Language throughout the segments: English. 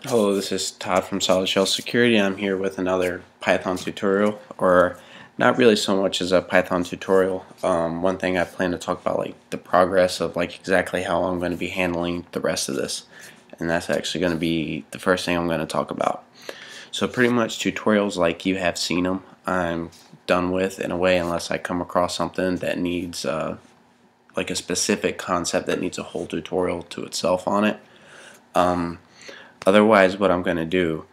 Hello, this is Todd from Solid Shell Security. I'm here with another Python tutorial, or not really so much as a Python tutorial. One thing I plan to talk about, like the progress of like exactly how I'm going to be handling the rest of this, and that's actually going to be the first thing I'm going to talk about. So pretty much tutorials like you have seen them, I'm done with in a way, unless I come across something that needs like a specific concept that needs a whole tutorial to itself on it. Otherwise, what I'm going to do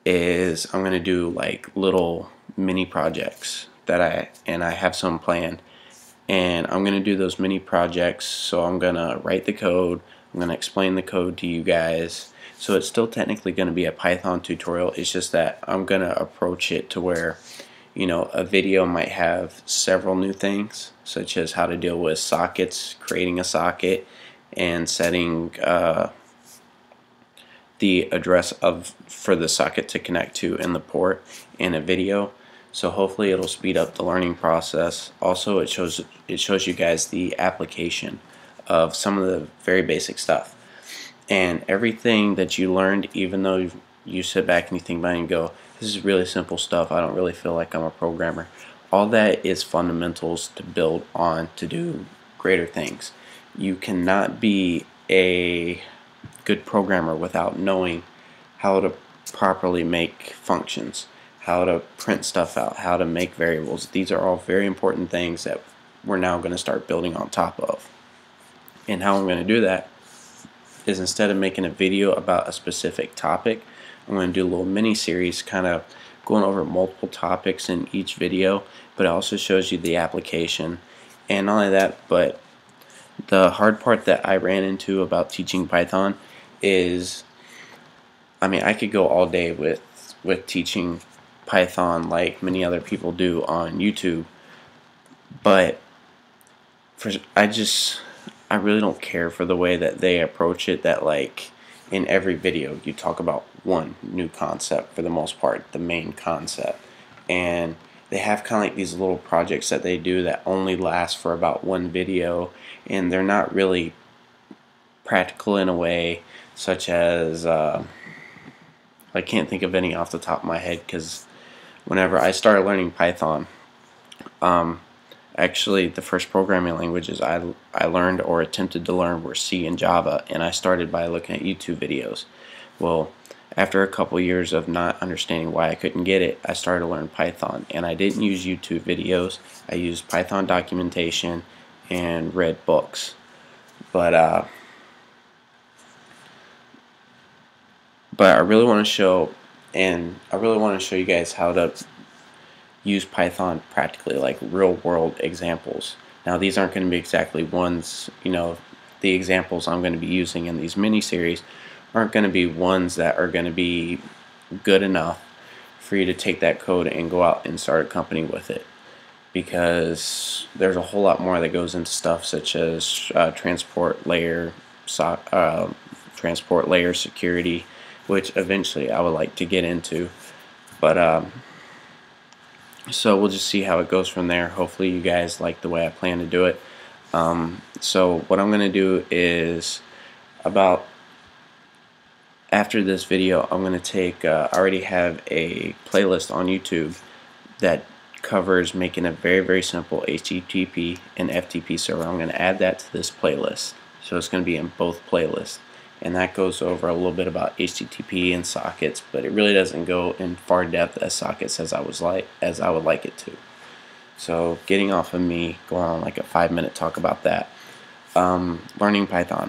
is I'm going to do like little mini projects that I have some planned, and I'm going to do those mini projects. So I'm going to write the code, I'm going to explain the code to you guys. So it's still technically going to be a Python tutorial. It's just that I'm going to approach it to where, you know, a video might have several new things, such as how to deal with sockets, creating a socket, and setting the address of for the socket to connect to in the port in a video. So hopefully it'll speed up the learning process. Also, it shows you guys the application of some of the very basic stuff, and everything that you learned, even though you sit back and you think about it and go, this is really simple stuff, I don't really feel like I'm a programmer. All that is fundamentals to build on to do greater things. You cannot be a good programmer without knowing how to properly make functions, how to print stuff out, how to make variables. These are all very important things that we're now going to start building on top of. And how I'm going to do that is, instead of making a video about a specific topic, I'm going to do a little mini series kind of going over multiple topics in each video, but it also shows you the application. And not only that, but the hard part that I ran into about teaching Python is, I mean, I could go all day with teaching Python like many other people do on YouTube, but I really don't care for the way that they approach it, that like in every video you talk about one new concept for the most part, the main concept, and they have kind of like these little projects that they do that only last for about one video, and they're not really practical in a way, such as I can't think of any off the top of my head, because whenever I started learning Python, actually the first programming languages I learned or attempted to learn were C and Java, and I started by looking at YouTube videos. Well, after a couple years of not understanding why I couldn't get it, I started to learn Python, and I didn't use YouTube videos. I used Python documentation and read books. But I really want to show, you guys how to use Python practically, like real world examples. Now, these aren't going to be exactly ones, you know, the examples I'm going to be using in these mini series aren't going to be ones that are going to be good enough for you to take that code and go out and start a company with it, because there's a whole lot more that goes into stuff such as transport layer security, which eventually I would like to get into. But so we'll just see how it goes from there. Hopefully you guys like the way I plan to do it. So what I'm going to do is, about after this video, I'm going to take, I already have a playlist on YouTube that covers making a very simple HTTP and FTP server. I'm going to add that to this playlist. So it's going to be in both playlists. And that goes over a little bit about HTTP and sockets, but it really doesn't go in far depth as sockets as I would like it to. So getting off of me, going on like a 5-minute talk about that. Learning Python.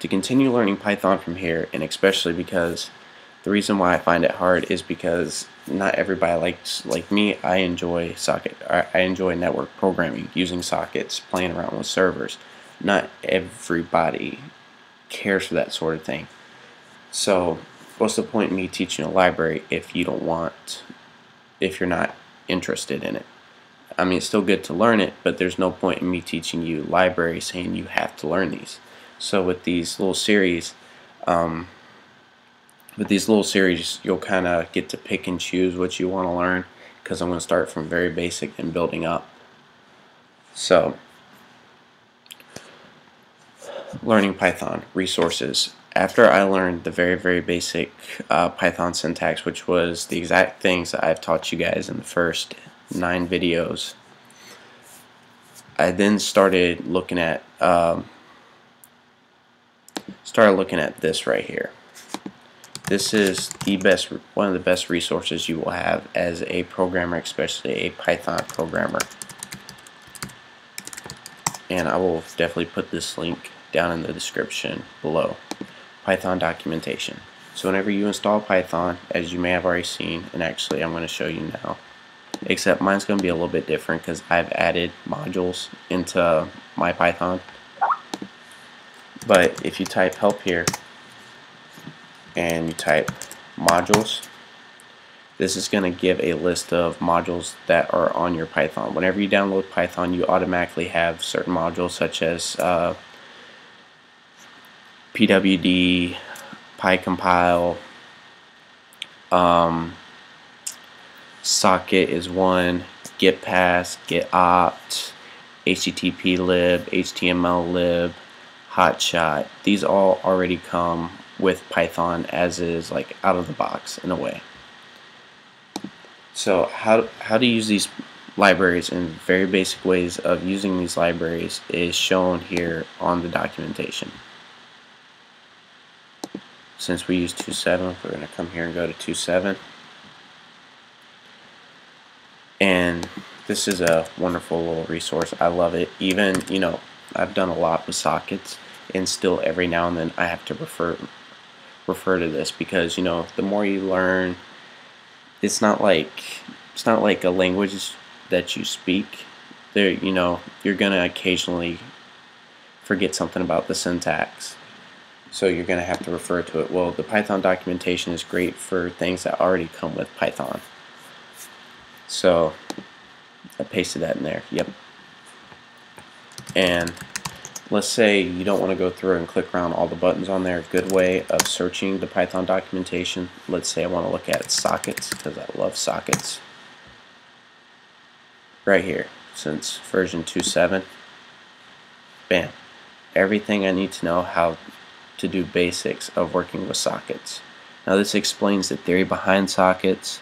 To continue learning Python from here, and especially because the reason why I find it hard is because not everybody likes, like me, I enjoy network programming, using sockets, playing around with servers. Not everybody cares for that sort of thing. So what's the point in me teaching a library if you're not interested in it? I mean, it's still good to learn it, but there's no point in me teaching you libraries saying you have to learn these. So with these little series, you'll kind of get to pick and choose what you want to learn, because I'm going to start from very basic and building up. So learning Python, resources. after I learned the very basic Python syntax, which was the exact things that I've taught you guys in the first 9 videos, I then started looking at this right here. This is one of the best resources you will have as a programmer, especially a Python programmer. And I will definitely put this link down in the description below. Python documentation. So whenever you install Python, as you may have already seen, and actually I'm going to show you now, except mine's going to be a little bit different because I've added modules into my Python. But if you type help here and you type modules, this is going to give a list of modules that are on your Python. Whenever you download Python, you automatically have certain modules such as pwd, pycompile, socket is one, getpass, getopt, httplib, htmllib, hotshot. These all already come with Python as is, like out of the box in a way. So how to use these libraries in very basic ways of using these libraries is shown here on the documentation. Since we use 2.7, we're going to come here and go to 2.7. And this is a wonderful little resource. I love it. Even, you know, I've done a lot with sockets, and still every now and then I have to refer to this because, you know, the more you learn, it's not like a language that you speak. There, you know, you're gonna occasionally forget something about the syntax, so you're gonna have to refer to it. Well, the Python documentation is great for things that already come with Python. So I pasted that in there. Yep. And let's say you don't want to go through and click around all the buttons on there. A good way of searching the Python documentation, let's say I want to look at sockets, because I love sockets. Right here, since version 2.7, bam. Everything I need to know how to do basics of working with sockets. Now this explains the theory behind sockets.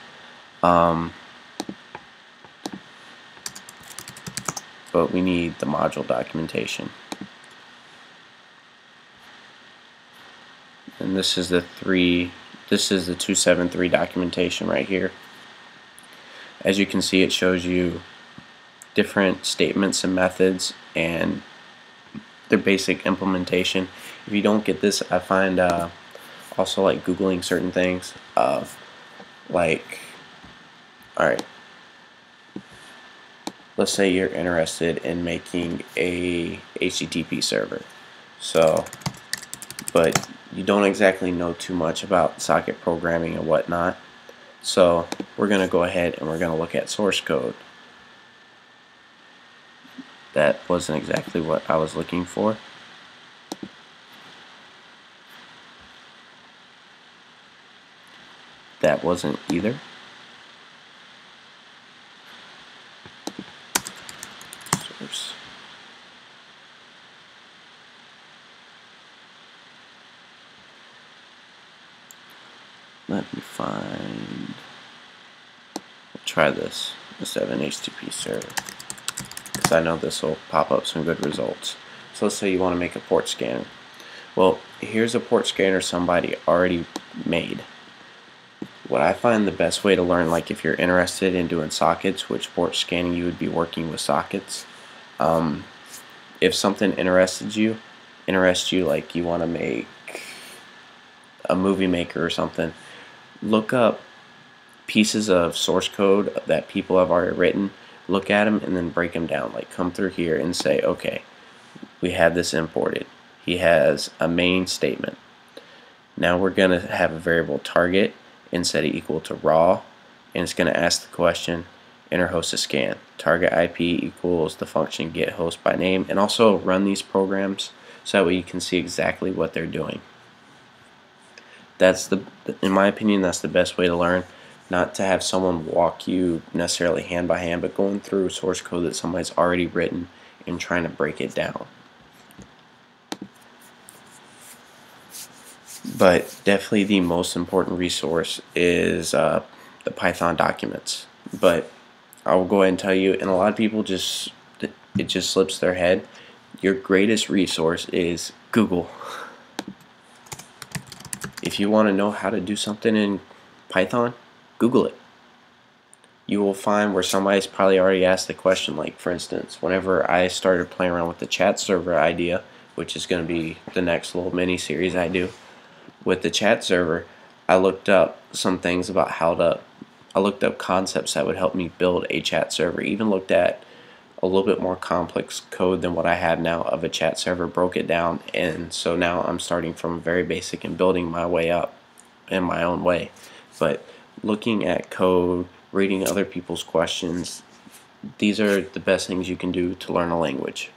But we need the module documentation. And this is the 2.7.3 documentation right here. As you can see, it shows you different statements and methods and their basic implementation. If you don't get this, I find also like Googling certain things, like, alright, let's say you're interested in making a HTTP server, but you don't exactly know too much about socket programming and whatnot, so we're going to go ahead and we're going to look at source code. That wasn't exactly what I was looking for. That wasn't either. Source. Let me find. Try this instead of an HTTP server, because I know this will pop up some good results. So let's say you want to make a port scanner. Well, here's a port scanner somebody already made. What I find the best way to learn, like if you're interested in doing sockets, which port scanning you would be working with sockets. If something interests you, like you want to make a movie maker or something, look up pieces of source code that people have already written, look at them, and then break them down. Like come through here and say, okay, we have this imported. He has a main statement. Now we're going to have a variable target and set it equal to raw, and it's going to ask the question, enter host to scan. Target IP equals the function get host by name, and also run these programs so that way you can see exactly what they're doing. That's in my opinion, that's the best way to learn. Not to have someone walk you necessarily hand by hand, but going through source code that somebody's already written and trying to break it down. But definitely the most important resource is the Python documents. But I will go ahead and tell you, and a lot of people it just slips their head. Your greatest resource is Google. If you want to know how to do something in Python, Google it. You will find where somebody's probably already asked the question. Like, for instance, whenever I started playing around with the chat server idea, which is going to be the next little mini series I do with the chat server, I looked up some things about I looked up concepts that would help me build a chat server. Even looked at a little bit more complex code than what I have now of a chat server, broke it down, and so now I'm starting from very basic and building my way up in my own way. But looking at code, reading other people's questions, these are the best things you can do to learn a language.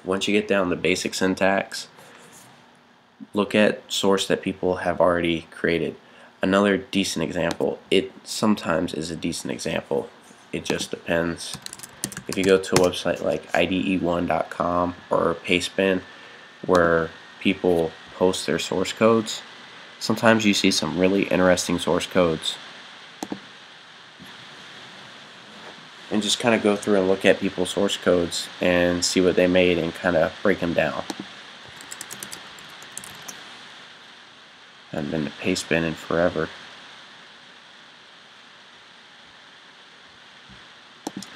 Once you get down to basic syntax, look at source that people have already created. Another decent example, it sometimes is a decent example, it just depends. If you go to a website like IDE1.com or Pastebin, where people post their source codes, sometimes you see some really interesting source codes. And just kind of go through and look at people's source codes and see what they made and kind of break them down. I haven't been to Pastebin in forever.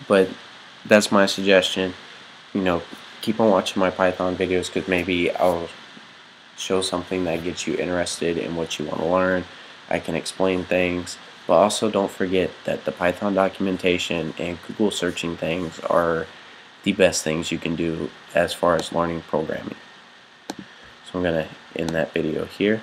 But that's my suggestion. You know, keep on watching my Python videos, because maybe I'll show something that gets you interested in what you want to learn. I can explain things, but also don't forget that the Python documentation and Google searching things are the best things you can do as far as learning programming. So I'm going to end that video here.